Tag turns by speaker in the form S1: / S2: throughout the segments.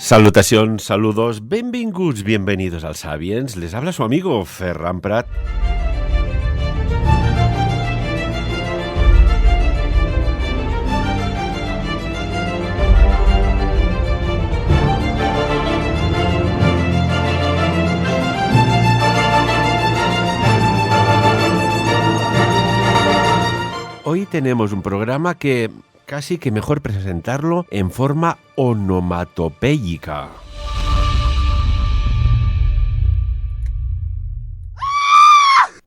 S1: Salutación, saludos, benvinguts, bienvenidos al Sapiens. Les habla su amigo Ferran Prat. Hoy tenemos un programa que casi que mejor presentarlo en forma onomatopéyica.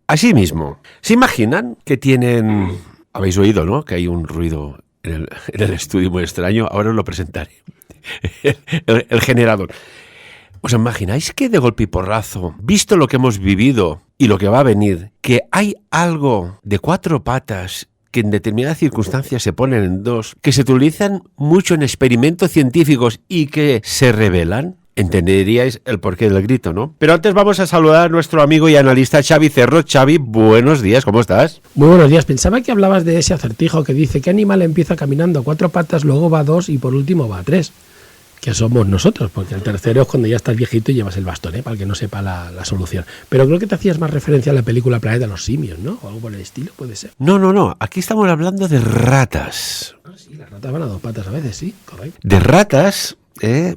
S1: Así mismo, ¿se imaginan que tienen... Habéis oído, ¿no? Que hay un ruido en el estudio muy extraño. Ahora os lo presentaré. El generador. ¿Os imagináis que de golpe y porrazo, visto lo que hemos vivido y lo que va a venir, que hay algo de cuatro patas que en determinadas circunstancias se ponen en dos, que se utilizan mucho en experimentos científicos y que se revelan? Entenderíais el porqué del grito, ¿no? Pero antes vamos a saludar a nuestro amigo y analista Xavi Cerro. Xavi, buenos días, ¿cómo estás?
S2: Muy buenos días. Pensaba que hablabas de ese acertijo que dice ¿qué animal empieza caminando a cuatro patas, luego va a dos y por último va a tres? Que somos nosotros, porque el tercero es cuando ya estás viejito y llevas el bastón, para el que no sepa la solución. Pero creo que te hacías más referencia a la película Planeta de los Simios, ¿no? O algo por el estilo, puede ser.
S1: No. Aquí estamos hablando de ratas.
S2: Sí, las ratas van a dos patas a veces, sí, correcto.
S1: De ratas...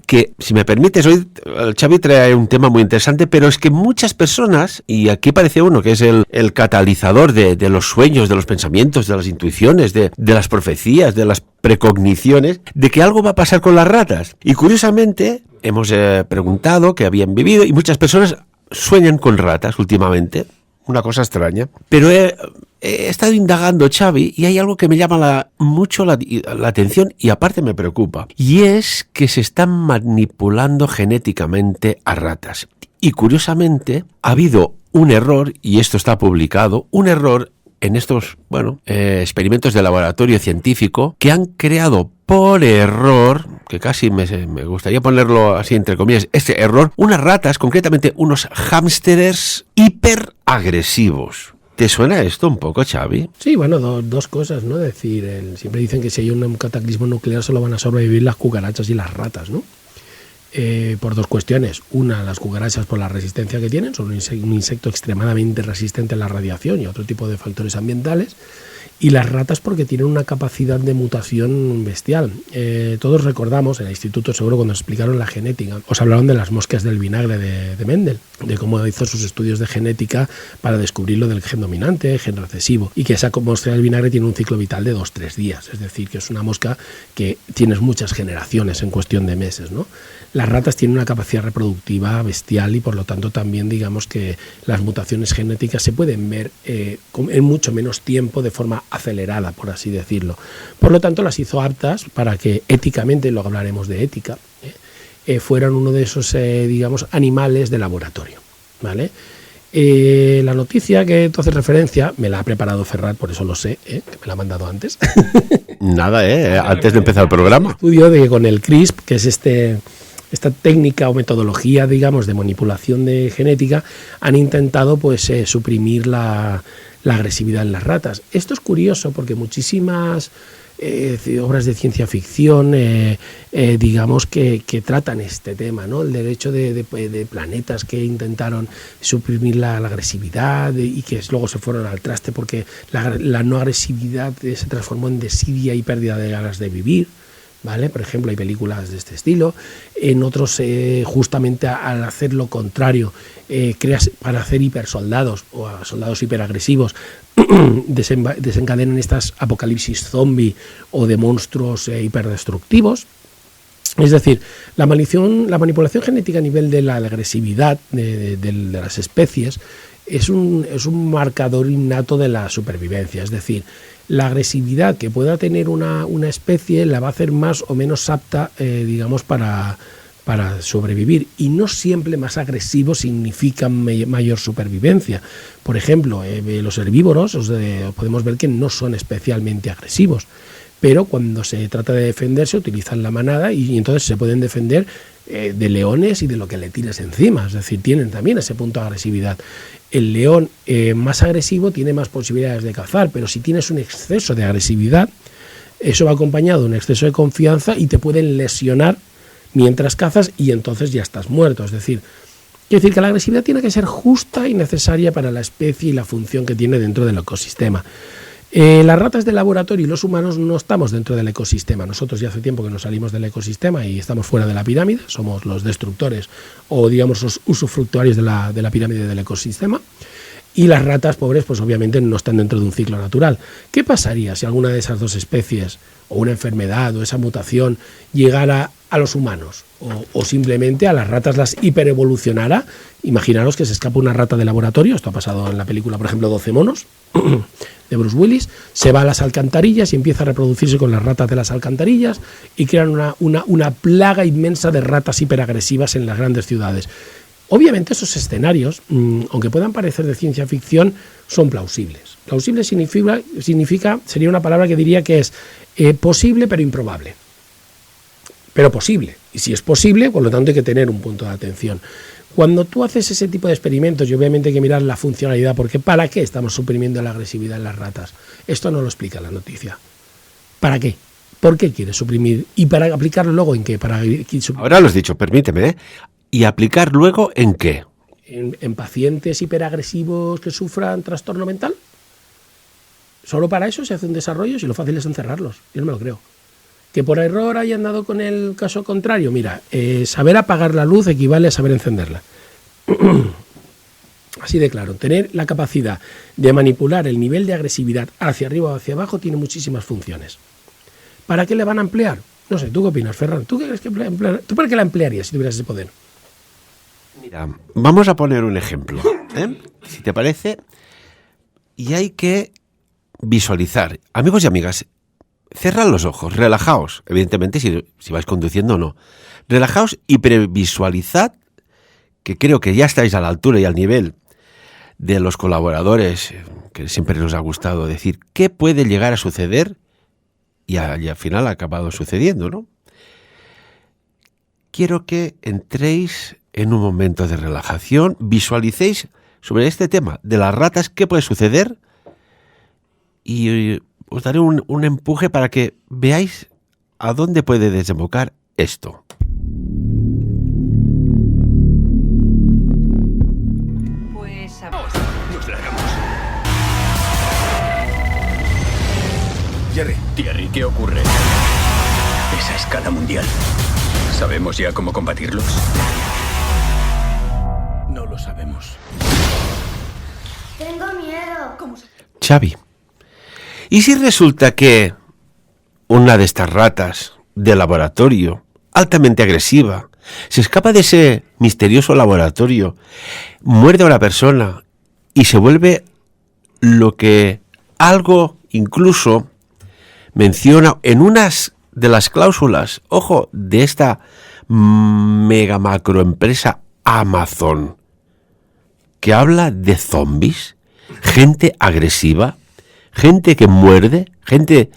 S1: que, si me permites, hoy el Xavi trae un tema muy interesante, pero es que muchas personas, y aquí parece uno que es el catalizador de los sueños, de los pensamientos, de las intuiciones, de las profecías, de las precogniciones, de que algo va a pasar con las ratas. Y curiosamente, hemos preguntado qué habían vivido, y muchas personas sueñan con ratas últimamente. Una cosa extraña. Pero he estado indagando, Xavi, y hay algo que me llama mucho la atención y aparte me preocupa. Y es que se están manipulando genéticamente a ratas. Y curiosamente ha habido un error, y esto está publicado, un error en estos, experimentos de laboratorio científico que han creado por error, que casi me gustaría ponerlo así entre comillas, este error, unas ratas, concretamente unos hámsters hiperagresivos. ¿Te suena esto un poco, Xavi?
S2: Sí, dos cosas, ¿no? Es decir, siempre dicen que si hay un cataclismo nuclear solo van a sobrevivir las cucarachas y las ratas, ¿no? Por dos cuestiones. Una, las cucarachas por la resistencia que tienen, son un insecto extremadamente resistente a la radiación y a otro tipo de factores ambientales. Y las ratas porque tienen una capacidad de mutación bestial. Todos recordamos, en el instituto seguro cuando explicaron la genética, os hablaron de las moscas del vinagre de Mendel, de cómo hizo sus estudios de genética para descubrir lo del gen dominante, gen recesivo, y que esa mosca del vinagre tiene un ciclo vital de 2-3 días, es decir, que es una mosca que tienes muchas generaciones en cuestión de meses, ¿no? Las ratas tienen una capacidad reproductiva bestial y por lo tanto también digamos que las mutaciones genéticas se pueden ver en mucho menos tiempo de forma acelerada, por así decirlo. Por lo tanto las hizo aptas para que éticamente, luego hablaremos de ética, fueran uno de esos animales de laboratorio, ¿vale? La noticia que tú haces referencia me la ha preparado Ferran, por eso lo sé, que me la ha mandado antes.
S1: Nada, antes de empezar el programa.
S2: Estudio con el CRISP, que es esta técnica o metodología, digamos, de manipulación de genética, han intentado suprimir la agresividad en las ratas. Esto es curioso porque muchísimas obras de ciencia ficción digamos que tratan este tema, ¿no? El derecho de planetas que intentaron suprimir la agresividad y que luego se fueron al traste porque la no agresividad se transformó en desidia y pérdida de ganas de vivir, ¿vale? Por ejemplo, hay películas de este estilo. En otros, justamente al hacer lo contrario, creas para hacer hipersoldados o a soldados hiperagresivos, desencadenan estas apocalipsis zombie o de monstruos hiperdestructivos. Es decir, la manipulación genética a nivel de la agresividad de las especies es un marcador innato de la supervivencia. Es decir, la agresividad que pueda tener una especie la va a hacer más o menos apta, digamos, para sobrevivir. Y no siempre más agresivo significa mayor supervivencia. Por ejemplo, los herbívoros podemos ver que no son especialmente agresivos, pero cuando se trata de defenderse utilizan la manada y entonces se pueden defender de leones y de lo que le tires encima. Es decir, tienen también ese punto de agresividad. El león más agresivo tiene más posibilidades de cazar, pero si tienes un exceso de agresividad, eso va acompañado de un exceso de confianza y te pueden lesionar mientras cazas y entonces ya estás muerto. Es decir, quiero decir que la agresividad tiene que ser justa y necesaria para la especie y la función que tiene dentro del ecosistema. Las ratas de laboratorio y los humanos no estamos dentro del ecosistema. Nosotros ya hace tiempo que nos salimos del ecosistema y estamos fuera de la pirámide. Somos los destructores o, digamos, los usufructuarios de la pirámide del ecosistema. Y las ratas pobres, pues obviamente no están dentro de un ciclo natural. ¿Qué pasaría si alguna de esas dos especies, o una enfermedad, o esa mutación, llegara a los humanos? O simplemente a las ratas las hiperevolucionara. Imaginaros que se escapa una rata de laboratorio, esto ha pasado en la película, por ejemplo, 12 monos, de Bruce Willis, se va a las alcantarillas y empieza a reproducirse con las ratas de las alcantarillas y crean una plaga inmensa de ratas hiperagresivas en las grandes ciudades. Obviamente esos escenarios, aunque puedan parecer de ciencia ficción, son plausibles. Plausible significa sería una palabra que diría que es posible pero improbable. Pero posible. Y si es posible, por lo tanto hay que tener un punto de atención. Cuando tú haces ese tipo de experimentos, y obviamente hay que mirar la funcionalidad, porque ¿para qué estamos suprimiendo la agresividad en las ratas? Esto no lo explica la noticia. ¿Para qué? ¿Por qué quieres suprimir? ¿Y para aplicarlo luego en qué?
S1: Ahora lo has dicho, permíteme, ¿eh? ¿Y aplicar luego en qué?
S2: ¿En pacientes hiperagresivos que sufran trastorno mental? Solo para eso se hace un desarrollo, si lo fácil es encerrarlos. Yo no me lo creo. Que por error hayan dado con el caso contrario. Mira, saber apagar la luz equivale a saber encenderla. Así de claro. Tener la capacidad de manipular el nivel de agresividad hacia arriba o hacia abajo tiene muchísimas funciones. ¿Para qué le van a emplear? No sé, ¿tú qué opinas, Ferran? ¿Tú para qué la emplearías si tuvieras ese poder?
S1: Mira, vamos a poner un ejemplo, si te parece, y hay que visualizar. Amigos y amigas, cerrad los ojos, relajaos, evidentemente si vais conduciendo o no. Relajaos y previsualizad, que creo que ya estáis a la altura y al nivel de los colaboradores, que siempre nos ha gustado decir, ¿qué puede llegar a suceder? Y al final ha acabado sucediendo, ¿no? Quiero que entréis en un momento de relajación, visualicéis sobre este tema de las ratas, qué puede suceder, y os daré un empuje para que veáis a dónde puede desembocar esto.
S3: Pues
S4: Nos largamos. Thierry, ¿qué ocurre? Es a escala mundial. ¿Sabemos ya cómo combatirlos? No lo sabemos.
S3: tengo miedo.
S1: Xavi, ¿y si resulta que una de estas ratas de laboratorio, altamente agresiva, se escapa de ese misterioso laboratorio, muerde a una persona y se vuelve lo que algo incluso menciona en unas de las cláusulas, ojo, de esta mega macroempresa Amazon, que habla de zombies, gente agresiva, gente que muerde, gente,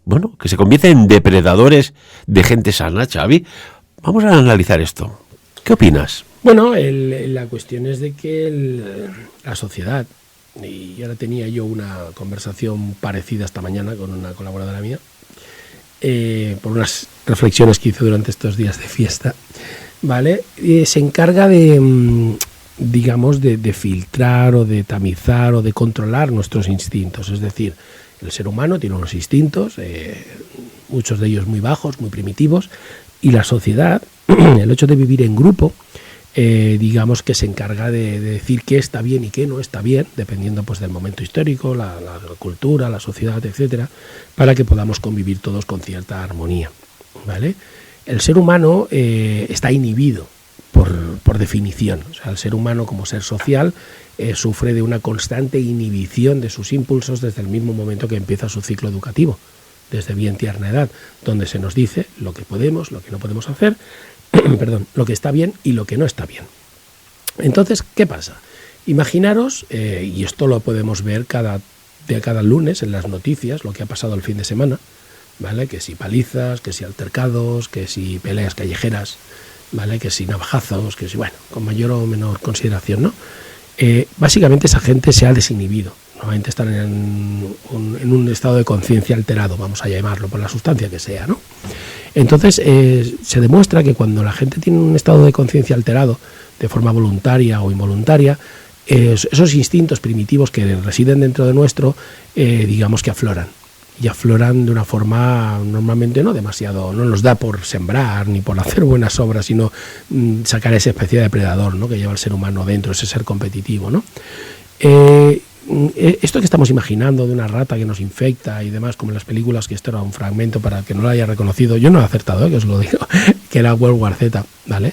S1: bueno, que se convierte en depredadores de gente sana, Xavi? Vamos a analizar esto. ¿Qué opinas?
S2: Bueno, la cuestión es de que la sociedad, y ahora tenía yo una conversación parecida esta mañana con una colaboradora mía, por unas reflexiones que hizo durante estos días de fiesta, ¿vale? Se encarga de, digamos, de filtrar o de tamizar o de controlar nuestros instintos. Es decir, el ser humano tiene unos instintos, muchos de ellos muy bajos, muy primitivos, y la sociedad, el hecho de vivir en grupo, digamos que se encarga de decir qué está bien y qué no está bien, dependiendo pues del momento histórico, la cultura, la sociedad, etcétera, para que podamos convivir todos con cierta armonía, ¿vale? El ser humano está inhibido por definición. O sea, el ser humano como ser social sufre de una constante inhibición de sus impulsos desde el mismo momento que empieza su ciclo educativo, desde bien tierna edad, donde se nos dice lo que podemos, lo que no podemos hacer, perdón, lo que está bien y lo que no está bien. Entonces, ¿qué pasa? Imaginaros, y esto lo podemos ver cada lunes en las noticias, lo que ha pasado el fin de semana, ¿vale? Que si palizas, que si altercados, que si peleas callejeras, ¿vale? Que si navajazos, que si, bueno, con mayor o menor consideración, ¿no? Básicamente esa gente se ha desinhibido. Normalmente están en un estado de conciencia alterado, vamos a llamarlo, por la sustancia que sea, ¿no? Entonces, se demuestra que cuando la gente tiene un estado de conciencia alterado, de forma voluntaria o involuntaria, esos instintos primitivos que residen dentro de nuestro, digamos que afloran. Y afloran de una forma normalmente no demasiado, no nos da por sembrar ni por hacer buenas obras, sino sacar esa especie de predador, ¿no?, que lleva el ser humano dentro, ese ser competitivo, ¿no? Esto que estamos imaginando de una rata que nos infecta y demás, como en las películas, que esto era un fragmento para el que no lo haya reconocido, yo no he acertado, que os lo digo, que era World War Z, ¿vale?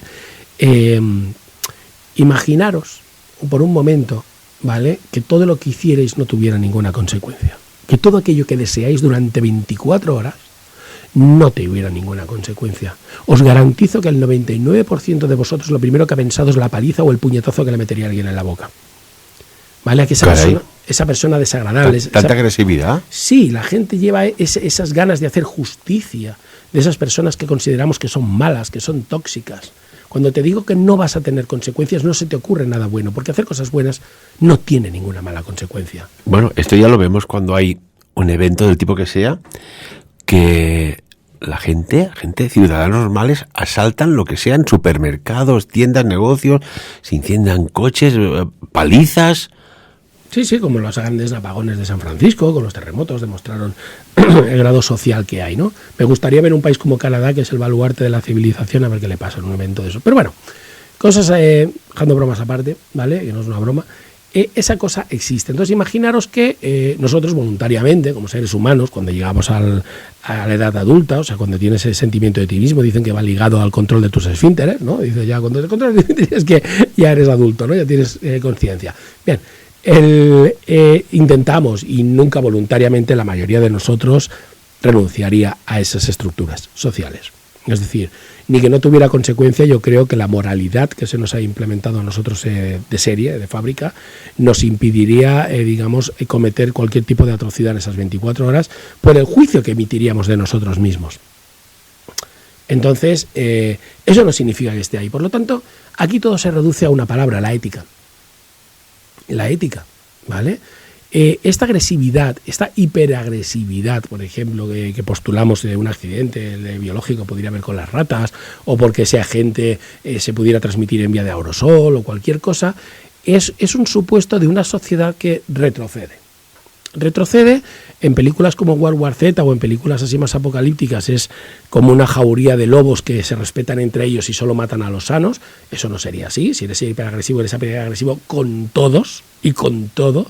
S2: Imaginaros por un momento, ¿vale?, que todo lo que hicierais no tuviera ninguna consecuencia, que todo aquello que deseáis durante 24 horas no tuviera ninguna consecuencia. Os garantizo que el 99% de vosotros lo primero que ha pensado es la paliza o el puñetazo que le metería a alguien en la boca. ¿Vale? Que esa persona desagradable.
S1: ¿Tanta agresividad?
S2: Sí, la gente lleva esas ganas de hacer justicia de esas personas que consideramos que son malas, que son tóxicas. Cuando te digo que no vas a tener consecuencias, no se te ocurre nada bueno, porque hacer cosas buenas no tiene ninguna mala consecuencia.
S1: Bueno, esto ya lo vemos cuando hay un evento del tipo que sea, que la gente, ciudadanos normales, asaltan lo que sean, supermercados, tiendas, negocios, se incendian coches, palizas.
S2: Sí, como los grandes apagones de San Francisco, con los terremotos, demostraron el grado social que hay, ¿no? Me gustaría ver un país como Canadá, que es el baluarte de la civilización, a ver qué le pasa en un evento de eso. Pero bueno, cosas, dejando bromas aparte, ¿vale?, que no es una broma, esa cosa existe. Entonces imaginaros que nosotros voluntariamente, como seres humanos, cuando llegamos a la edad adulta, o sea, cuando tienes ese sentimiento de ti mismo, dicen que va ligado al control de tus esfínteres, ¿no? Dice, ya cuando te controlas de tus esfínteres es que ya eres adulto, ¿no? Ya tienes conciencia. Bien. Intentamos, y nunca voluntariamente la mayoría de nosotros renunciaría a esas estructuras sociales. Es decir, ni que no tuviera consecuencia, yo creo que la moralidad que se nos ha implementado a nosotros de serie, de fábrica, nos impediría, cometer cualquier tipo de atrocidad en esas 24 horas por el juicio que emitiríamos de nosotros mismos. Entonces, eso no significa que esté ahí. Por lo tanto, aquí todo se reduce a una palabra, la ética. La ética, ¿vale? Esta agresividad, esta hiperagresividad, por ejemplo, que postulamos de un accidente biológico podría haber con las ratas, o porque ese agente se pudiera transmitir en vía de aerosol o cualquier cosa, es un supuesto de una sociedad que retrocede. Retrocede en películas como World War Z o en películas así más apocalípticas, es como una jauría de lobos que se respetan entre ellos y solo matan a los sanos. Eso no sería así. Si eres hiperagresivo, eres hiperagresivo con todos y con todo.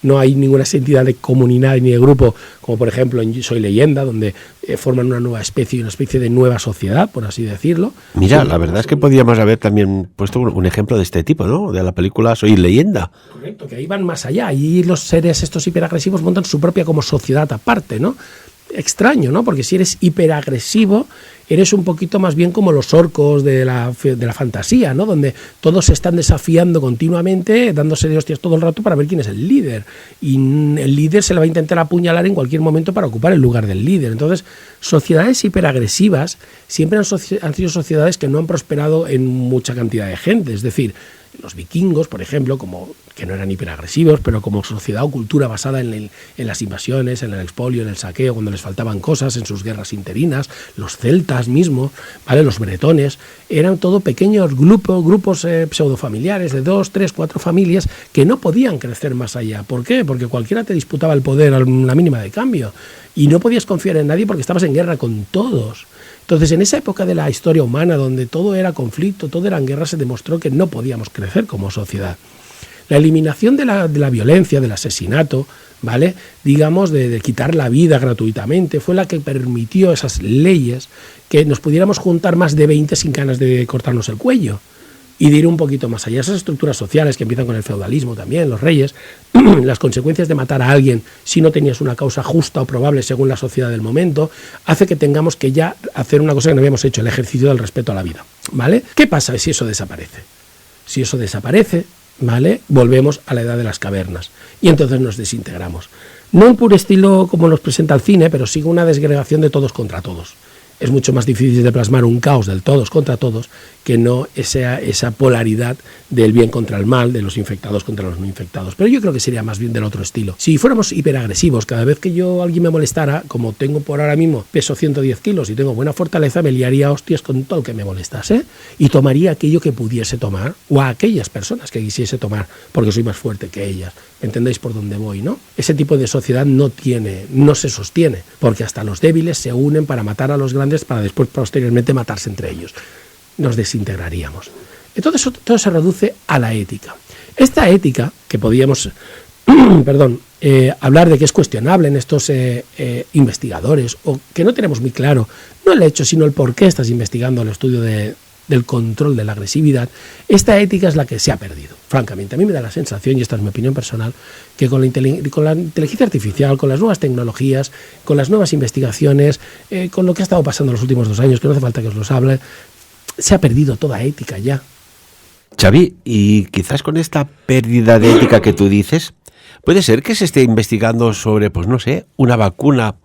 S2: No hay ninguna entidad de comunidad ni de grupo, como por ejemplo en Soy Leyenda, donde forman una nueva especie, una especie de nueva sociedad, por así decirlo.
S1: Mira, la verdad es que podríamos haber también puesto un ejemplo de este tipo, ¿no? De la película Soy Leyenda.
S2: Correcto, que ahí van más allá. Y los seres estos hiperagresivos montan su propia como sociedad aparte, ¿no? Extraño, ¿no? Porque si eres hiperagresivo, eres un poquito más bien como los orcos de la fantasía, ¿no? Donde todos se están desafiando continuamente, dándose de hostias todo el rato para ver quién es el líder. Y el líder se le va a intentar apuñalar en cualquier momento para ocupar el lugar del líder. Entonces, sociedades hiperagresivas siempre han sido sociedades que no han prosperado en mucha cantidad de gente. Es decir, los vikingos, por ejemplo, como que no eran hiperagresivos, pero como sociedad o cultura basada en las invasiones, en el expolio, en el saqueo, cuando les faltaban cosas, en sus guerras interinas, los celtas mismos, ¿vale?, los bretones, eran todo pequeños grupos pseudofamiliares de 2, 3, 4 familias que no podían crecer más allá. ¿Por qué? Porque cualquiera te disputaba el poder a la mínima de cambio y no podías confiar en nadie porque estabas en guerra con todos. Entonces, en esa época de la historia humana, donde todo era conflicto, todo eran guerras, se demostró que no podíamos crecer como sociedad. La eliminación de la violencia, del asesinato, ¿vale?, digamos, de quitar la vida gratuitamente, fue la que permitió esas leyes que nos pudiéramos juntar más de 20 sin ganas de cortarnos el cuello. Y de ir un poquito más allá. Esas estructuras sociales que empiezan con el feudalismo también, los reyes, las consecuencias de matar a alguien si no tenías una causa justa o probable según la sociedad del momento, hace que tengamos que ya hacer una cosa que no habíamos hecho, el ejercicio del respeto a la vida, ¿vale? ¿Qué pasa si eso desaparece? Si eso desaparece, ¿vale?, volvemos a la edad de las cavernas y entonces nos desintegramos. No en puro estilo como nos presenta el cine, pero sí una desgregación de todos contra todos. es mucho más difícil de plasmar un caos del todos contra todos que no esa polaridad del bien contra el mal, de los infectados contra los no infectados. Pero yo creo que sería más bien del otro estilo. Si fuéramos hiperagresivos, cada vez que alguien me molestara, como tengo por ahora mismo, peso 110 kilos y tengo buena fortaleza, me liaría hostias con todo el que me molestase y tomaría aquello que pudiese tomar, o a aquellas personas que quisiese tomar, porque soy más fuerte que ellas. ¿Entendéis por dónde voy, no? Ese tipo de sociedad no se sostiene, porque hasta los débiles se unen para matar a los grandes para después posteriormente matarse entre ellos. Nos desintegraríamos. Entonces todo se reduce a la ética. Esta ética, que podíamos hablar de que es cuestionable en estos investigadores, o que no tenemos muy claro, no el hecho, sino el por qué estás investigando el estudio del control de la agresividad, esta ética es la que se ha perdido. Francamente, a mí me da la sensación, y esta es mi opinión personal, que con la inteligencia artificial, con las nuevas tecnologías, con las nuevas investigaciones, con lo que ha estado pasando en los últimos 2 años, que no hace falta que os los hable, se ha perdido toda ética ya.
S1: Xavi, y quizás con esta pérdida de ética que tú dices, puede ser que se esté investigando sobre, pues no sé, una vacuna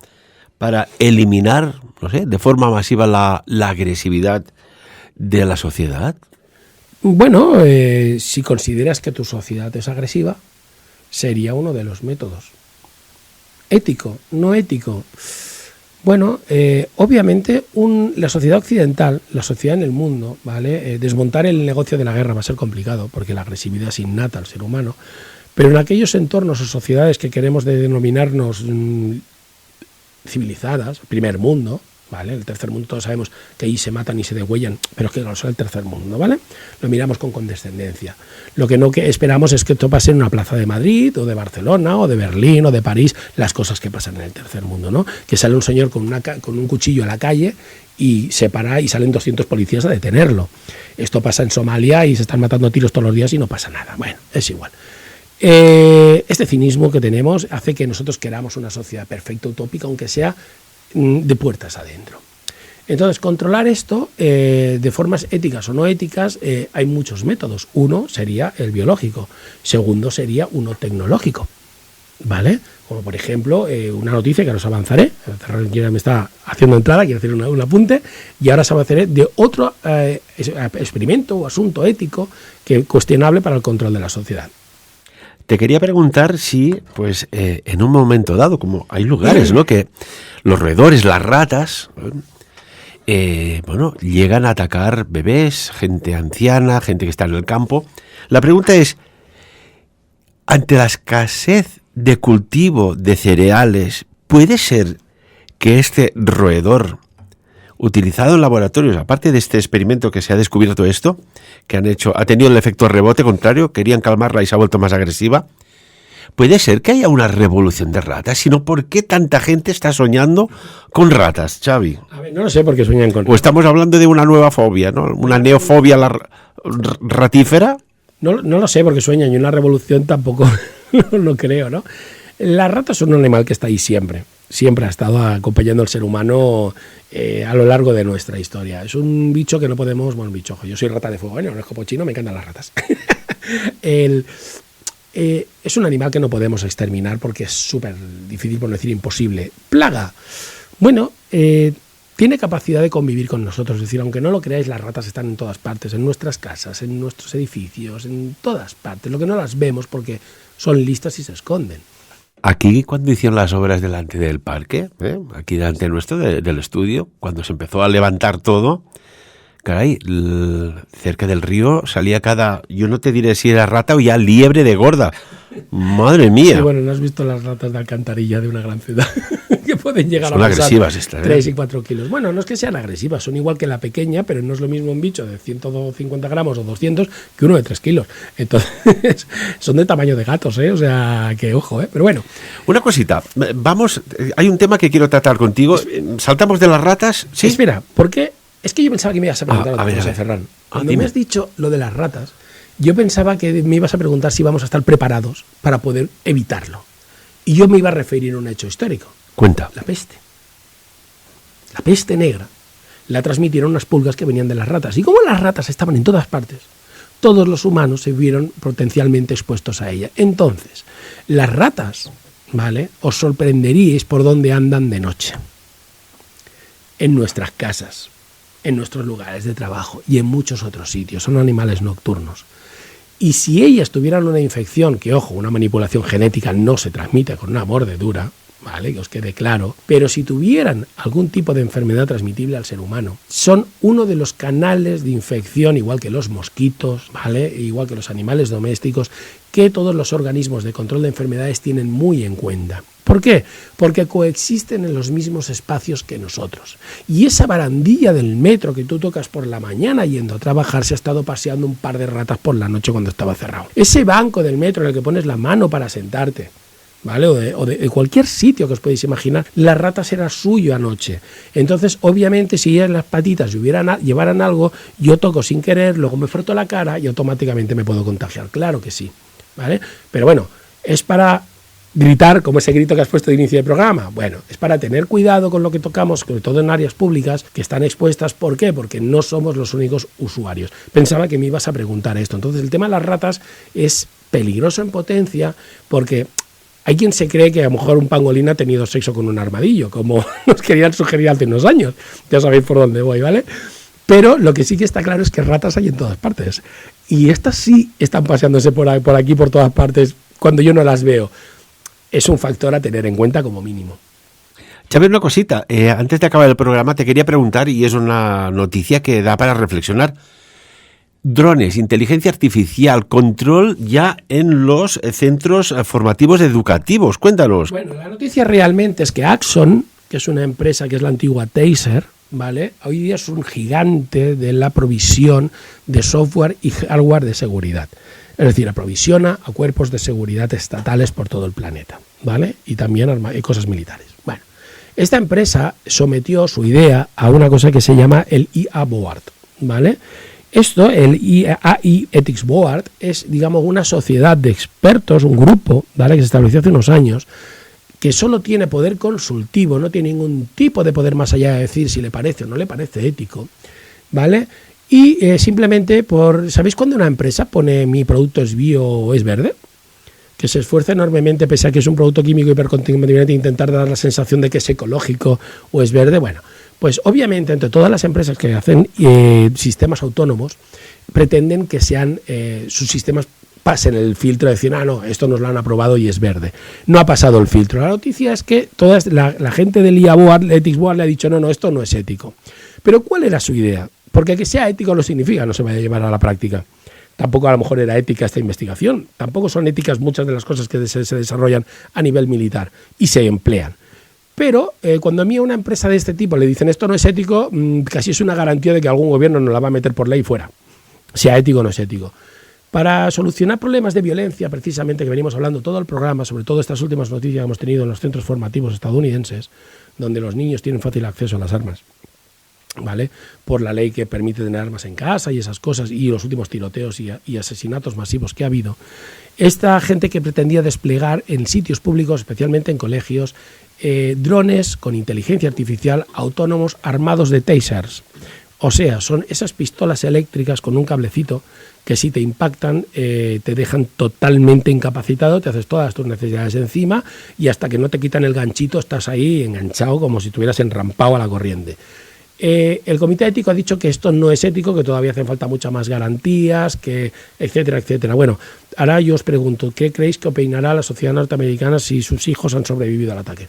S1: para eliminar, no sé, de forma masiva la agresividad de la sociedad.
S2: Bueno, si consideras que tu sociedad es agresiva, sería uno de los métodos. Ético, no ético. Bueno, obviamente la sociedad occidental, la sociedad en el mundo, ¿vale? Desmontar el negocio de la guerra va a ser complicado porque la agresividad es innata al ser humano, pero en aquellos entornos o sociedades que queremos denominarnos civilizadas, primer mundo, ¿vale? El tercer mundo todos sabemos que ahí se matan y se degüellan, pero es que no es el tercer mundo, ¿vale? Lo miramos con condescendencia. Lo que no esperamos es que esto pase en una plaza de Madrid, o de Barcelona, o de Berlín, o de París, las cosas que pasan en el tercer mundo, ¿no? Que sale un señor con un cuchillo a la calle y se para y salen 200 policías a detenerlo. Esto pasa en Somalia y se están matando tiros todos los días y no pasa nada. Bueno, es igual. Este cinismo que tenemos hace que nosotros queramos una sociedad perfecta, utópica, aunque sea de puertas adentro. Entonces, controlar esto de formas éticas o no éticas, hay muchos métodos. Uno sería el biológico, segundo sería uno tecnológico, ¿vale? Como por ejemplo, una noticia que ahora os avanzaré, ya me está haciendo entrada, quiero hacer un apunte, y ahora os avanzaré de otro experimento o asunto ético que cuestionable para el control de la sociedad.
S1: Te quería preguntar si, pues, en un momento dado, como hay lugares, ¿no?, que los roedores, las ratas, llegan a atacar bebés, gente anciana, gente que está en el campo. La pregunta es, ante la escasez de cultivo de cereales, ¿puede ser que este roedor, utilizado en laboratorios, aparte de este experimento que se ha descubierto esto, que ha tenido el efecto rebote contrario, querían calmarla y se ha vuelto más agresiva, puede ser que haya una revolución de ratas? Sino, ¿por qué tanta gente está soñando con ratas, Xavi?
S2: A ver, no lo sé por qué sueñan con ratas.
S1: O estamos hablando de una nueva fobia, ¿no? Una neofobia ratífera.
S2: No lo sé porque sueñan, y una revolución tampoco lo creo, ¿no? Las ratas son un animal que está ahí siempre ha estado acompañando al ser humano a lo largo de nuestra historia. Es un bicho que no podemos... Bueno, bicho, yo soy rata de fuego, no es copochino, me encantan las ratas. Es un animal que no podemos exterminar porque es súper difícil, por no decir imposible. Plaga. Bueno, tiene capacidad de convivir con nosotros. Es decir, aunque no lo creáis, las ratas están en todas partes, en nuestras casas, en nuestros edificios, en todas partes. Lo que no las vemos porque son listas y se esconden.
S1: Aquí, cuando hicieron las obras delante del parque, aquí delante nuestro, del estudio, cuando se empezó a levantar todo, caray, cerca del río salía yo no te diré si era rata o ya liebre de gorda. Madre mía.
S2: Sí, bueno, ¿no has visto las ratas de alcantarilla de una gran ciudad? Que pueden llegar
S1: son
S2: a pesar
S1: agresivas estas,
S2: 3 y 4 kilos. Bueno, no es que sean agresivas, son igual que la pequeña, pero no es lo mismo un bicho de 150 gramos o 200 que uno de 3 kilos. Entonces, son de tamaño de gatos, o sea, que ojo, pero bueno.
S1: Una cosita, vamos, hay un tema que quiero tratar contigo. Saltamos de las ratas. ¿Sí?
S2: Espera, ¿por qué? Es que yo pensaba que me ibas a preguntar otra cosa, Ferran. Cuando me has dicho lo de las ratas, yo pensaba que me ibas a preguntar si íbamos a estar preparados para poder evitarlo. Y yo me iba a referir a un hecho histórico.
S1: Cuenta.
S2: La peste. La peste negra la transmitieron unas pulgas que venían de las ratas. Y como las ratas estaban en todas partes, todos los humanos se vieron potencialmente expuestos a ella. Entonces, las ratas, ¿vale?, os sorprenderíais por dónde andan de noche. en nuestras casas, en nuestros lugares de trabajo y en muchos otros sitios. Son animales nocturnos. Y si ellas tuvieran una infección, que ojo, una manipulación genética no se transmite con una mordedura, ¿vale? Que os quede claro. Pero si tuvieran algún tipo de enfermedad transmitible al ser humano, son uno de los canales de infección, igual que los mosquitos, ¿vale? Igual que los animales domésticos, que todos los organismos de control de enfermedades tienen muy en cuenta. ¿Por qué? Porque coexisten en los mismos espacios que nosotros. Y esa barandilla del metro que tú tocas por la mañana yendo a trabajar, se ha estado paseando un par de ratas por la noche cuando estaba cerrado. Ese banco del metro en el que pones la mano para sentarte, ¿vale? O de cualquier sitio que os podéis imaginar, las ratas era suyo anoche. Entonces, obviamente, si ellas las patitas llevaran algo, yo toco sin querer, luego me froto la cara y automáticamente me puedo contagiar. Claro que sí, ¿vale? Pero bueno, es para gritar, como ese grito que has puesto de inicio del programa. Bueno, es para tener cuidado con lo que tocamos, sobre todo en áreas públicas que están expuestas. ¿Por qué? Porque no somos los únicos usuarios. Pensaba que me ibas a preguntar esto. Entonces, el tema de las ratas es peligroso en potencia porque hay quien se cree que a lo mejor un pangolín ha tenido sexo con un armadillo, como nos querían sugerir hace unos años. Ya sabéis por dónde voy, ¿vale? Pero lo que sí que está claro es que ratas hay en todas partes. Y estas sí están paseándose por aquí, por todas partes, cuando yo no las veo. Es un factor a tener en cuenta como mínimo.
S1: Xavi, una cosita. Antes de acabar el programa te quería preguntar, y es una noticia que da para reflexionar. Drones, inteligencia artificial, control ya en los centros formativos educativos. Cuéntanos.
S2: Bueno, la noticia realmente es que Axon, que es una empresa que es la antigua Taser, ¿vale? Hoy día es un gigante de la provisión de software y hardware de seguridad. Es decir, aprovisiona a cuerpos de seguridad estatales por todo el planeta, ¿vale? Y también cosas militares. Bueno, esta empresa sometió su idea a una cosa que se llama el IA Board, ¿vale? Esto, el AI Ethics Board, es, digamos, una sociedad de expertos, un grupo, ¿vale?, que se estableció hace unos años, que solo tiene poder consultivo, no tiene ningún tipo de poder más allá de decir si le parece o no le parece ético, ¿vale? Y simplemente ¿sabéis cuando una empresa pone mi producto es bio o es verde? Que se esfuerza enormemente, pese a que es un producto químico hipercontaminante, intentar dar la sensación de que es ecológico o es verde. Bueno, pues obviamente entre todas las empresas que hacen sistemas autónomos, pretenden que sean sus sistemas pasen el filtro de decir, no, esto nos lo han aprobado y es verde. No ha pasado el filtro. La noticia es que toda la gente del IA Board, el Ethics Board, le ha dicho, no, esto no es ético. Pero ¿cuál era su idea? Porque que sea ético no significa no se vaya a llevar a la práctica. Tampoco a lo mejor era ética esta investigación. Tampoco son éticas muchas de las cosas que se desarrollan a nivel militar y se emplean. Pero cuando a mí a una empresa de este tipo le dicen esto no es ético, casi es una garantía de que algún gobierno nos la va a meter por ley fuera, sea ético o no es ético. Para solucionar problemas de violencia, precisamente, que venimos hablando todo el programa, sobre todo estas últimas noticias que hemos tenido en los centros formativos estadounidenses, donde los niños tienen fácil acceso a las armas, ¿vale?, por la ley que permite tener armas en casa y esas cosas, y los últimos tiroteos y asesinatos masivos que ha habido, esta gente que pretendía desplegar en sitios públicos, especialmente en colegios, drones con inteligencia artificial autónomos armados de tasers. O sea, son esas pistolas eléctricas con un cablecito que si te impactan te dejan totalmente incapacitado, te haces todas tus necesidades encima y hasta que no te quitan el ganchito estás ahí enganchado como si estuvieras enrampado a la corriente. El comité ético ha dicho que esto no es ético, que todavía hacen falta muchas más garantías, que etcétera, etcétera. Bueno, ahora yo os pregunto, ¿qué creéis que opinará la sociedad norteamericana si sus hijos han sobrevivido al ataque?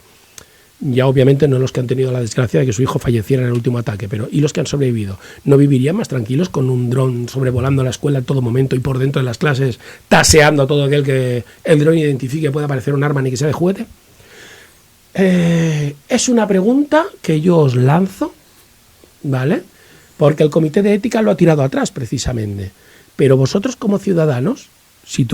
S2: Ya obviamente no los que han tenido la desgracia de que su hijo falleciera en el último ataque, pero ¿y los que han sobrevivido? ¿No vivirían más tranquilos con un dron sobrevolando la escuela en todo momento y por dentro de las clases taseando a todo aquel que el dron identifique pueda parecer un arma ni que sea de juguete? Es una pregunta que yo os lanzo, ¿vale? Porque el comité de ética lo ha tirado atrás precisamente. Pero vosotros como ciudadanos, si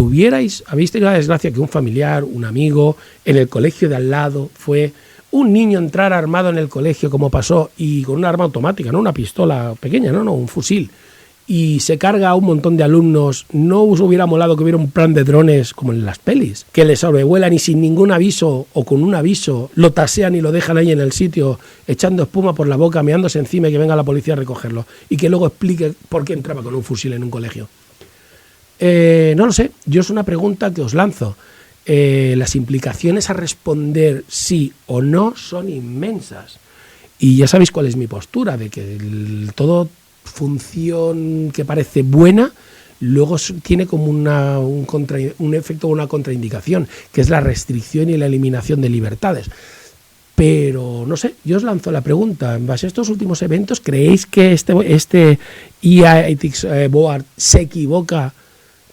S2: habéis tenido la desgracia que un familiar, un amigo, en el colegio de al lado fue un niño entrar armado en el colegio como pasó y con una arma automática, no una pistola pequeña, no, un fusil, y se carga a un montón de alumnos, ¿no os hubiera molado que hubiera un plan de drones como en las pelis? Que les sobrevuelan y sin ningún aviso o con un aviso lo tasean y lo dejan ahí en el sitio echando espuma por la boca, meándose encima y que venga la policía a recogerlo y que luego explique por qué entraba con un fusil en un colegio. No lo sé, yo es una pregunta que os lanzo. Las implicaciones a responder sí o no son inmensas. Y ya sabéis cuál es mi postura, de que todo función que parece buena luego tiene como un efecto o una contraindicación, que es la restricción y la eliminación de libertades. Pero, no sé, yo os lanzo la pregunta. En base a estos últimos eventos, ¿creéis que este IA Ethics Board se equivoca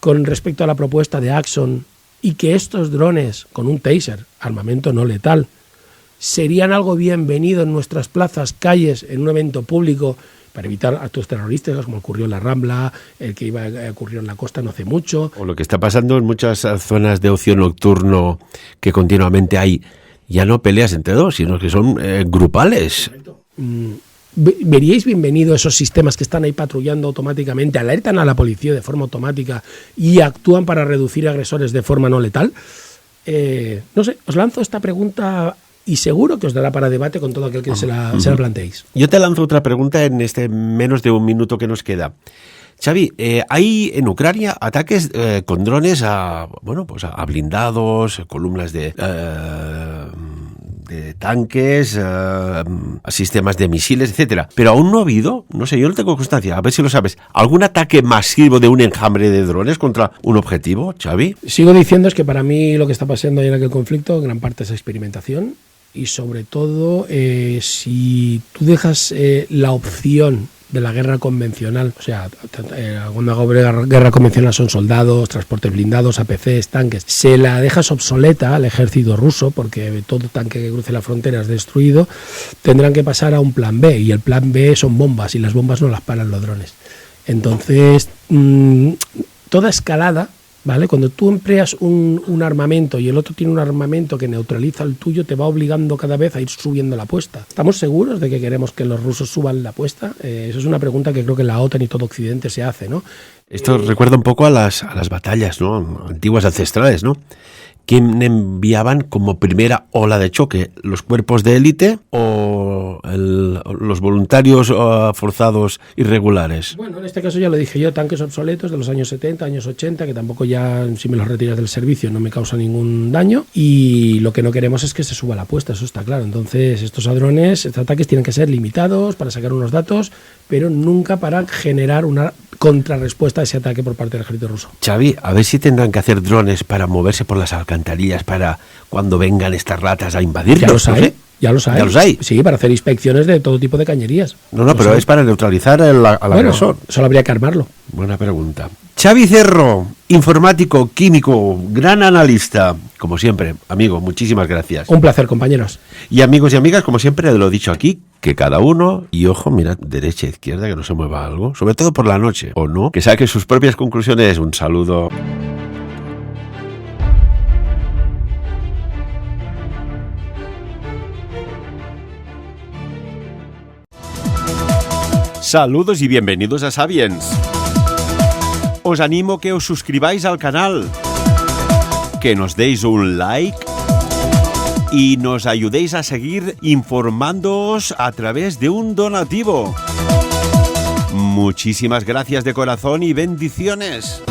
S2: con respecto a la propuesta de Axon y que estos drones, con un taser, armamento no letal, serían algo bienvenido en nuestras plazas, calles, en un evento público para evitar actos terroristas, como ocurrió en la Rambla, el que ocurrió en la costa no hace mucho?
S1: O lo que está pasando en muchas zonas de ocio nocturno, que continuamente hay ya no peleas entre dos, sino que son grupales.
S2: ¿Veríais bienvenido esos sistemas que están ahí patrullando automáticamente, alertan a la policía de forma automática y actúan para reducir agresores de forma no letal? No sé, os lanzo esta pregunta y seguro que os dará para debate con todo aquel que se la planteéis.
S1: Yo te lanzo otra pregunta en este menos de un minuto que nos queda. Xavi, hay en Ucrania ataques con drones a blindados, columnas de tanques, a sistemas de misiles, etcétera. Pero aún no ha habido, no sé, yo no tengo constancia, a ver si lo sabes, algún ataque masivo de un enjambre de drones contra un objetivo, Xavi.
S2: Sigo diciendo es que para mí lo que está pasando ahí en aquel conflicto, en gran parte es experimentación y sobre todo si tú dejas la opción de la guerra convencional, o sea, cuando hago guerra convencional son soldados, transportes blindados, APCs, tanques, se la dejas obsoleta al ejército ruso, porque todo tanque que cruce la frontera es destruido, tendrán que pasar a un plan B, y el plan B son bombas, y las bombas no las paran los drones. Entonces, toda escalada, ¿vale? Cuando tú empleas un armamento y el otro tiene un armamento que neutraliza el tuyo, te va obligando cada vez a ir subiendo la apuesta. ¿Estamos seguros de que queremos que los rusos suban la apuesta? Eso es una pregunta que creo que la OTAN y todo Occidente se hace, ¿no?
S1: Esto recuerda un poco a las batallas, ¿no? Antiguas, ancestrales, ¿no? ¿Quién enviaban como primera ola de choque? ¿Los cuerpos de élite o los voluntarios forzados irregulares?
S2: Bueno, en este caso ya lo dije yo, tanques obsoletos de los años 70, años 80, que tampoco ya, si me los retiras del servicio, no me causa ningún daño, y lo que no queremos es que se suba la apuesta, eso está claro. Entonces, estos ataques tienen que ser limitados para sacar unos datos, pero nunca para generar una contrarrespuesta a ese ataque por parte del ejército ruso.
S1: Xavi, a ver si tendrán que hacer drones para moverse por las alcantarillas para cuando vengan estas ratas a invadirnos.
S2: Ya los hay.
S1: ¿No sé?
S2: Ya los hay.
S1: ¿Ya los hay?
S2: Sí, para hacer inspecciones de todo tipo de cañerías.
S1: No, pero es para neutralizar al agresor.
S2: Solo habría que armarlo.
S1: Buena pregunta. Xavi Cerro, informático, químico, gran analista. Como siempre, amigo, muchísimas gracias.
S2: Un placer, compañeros.
S1: Y amigos y amigas, como siempre lo he dicho aquí, que cada uno, y ojo, mirad, derecha e izquierda, que no se mueva algo, sobre todo por la noche, o no, que saque sus propias conclusiones. Un saludo. Saludos y bienvenidos a Sapiens. Os animo que os suscribáis al canal, que nos deis un like y nos ayudéis a seguir informándoos a través de un donativo. Muchísimas gracias de corazón y bendiciones.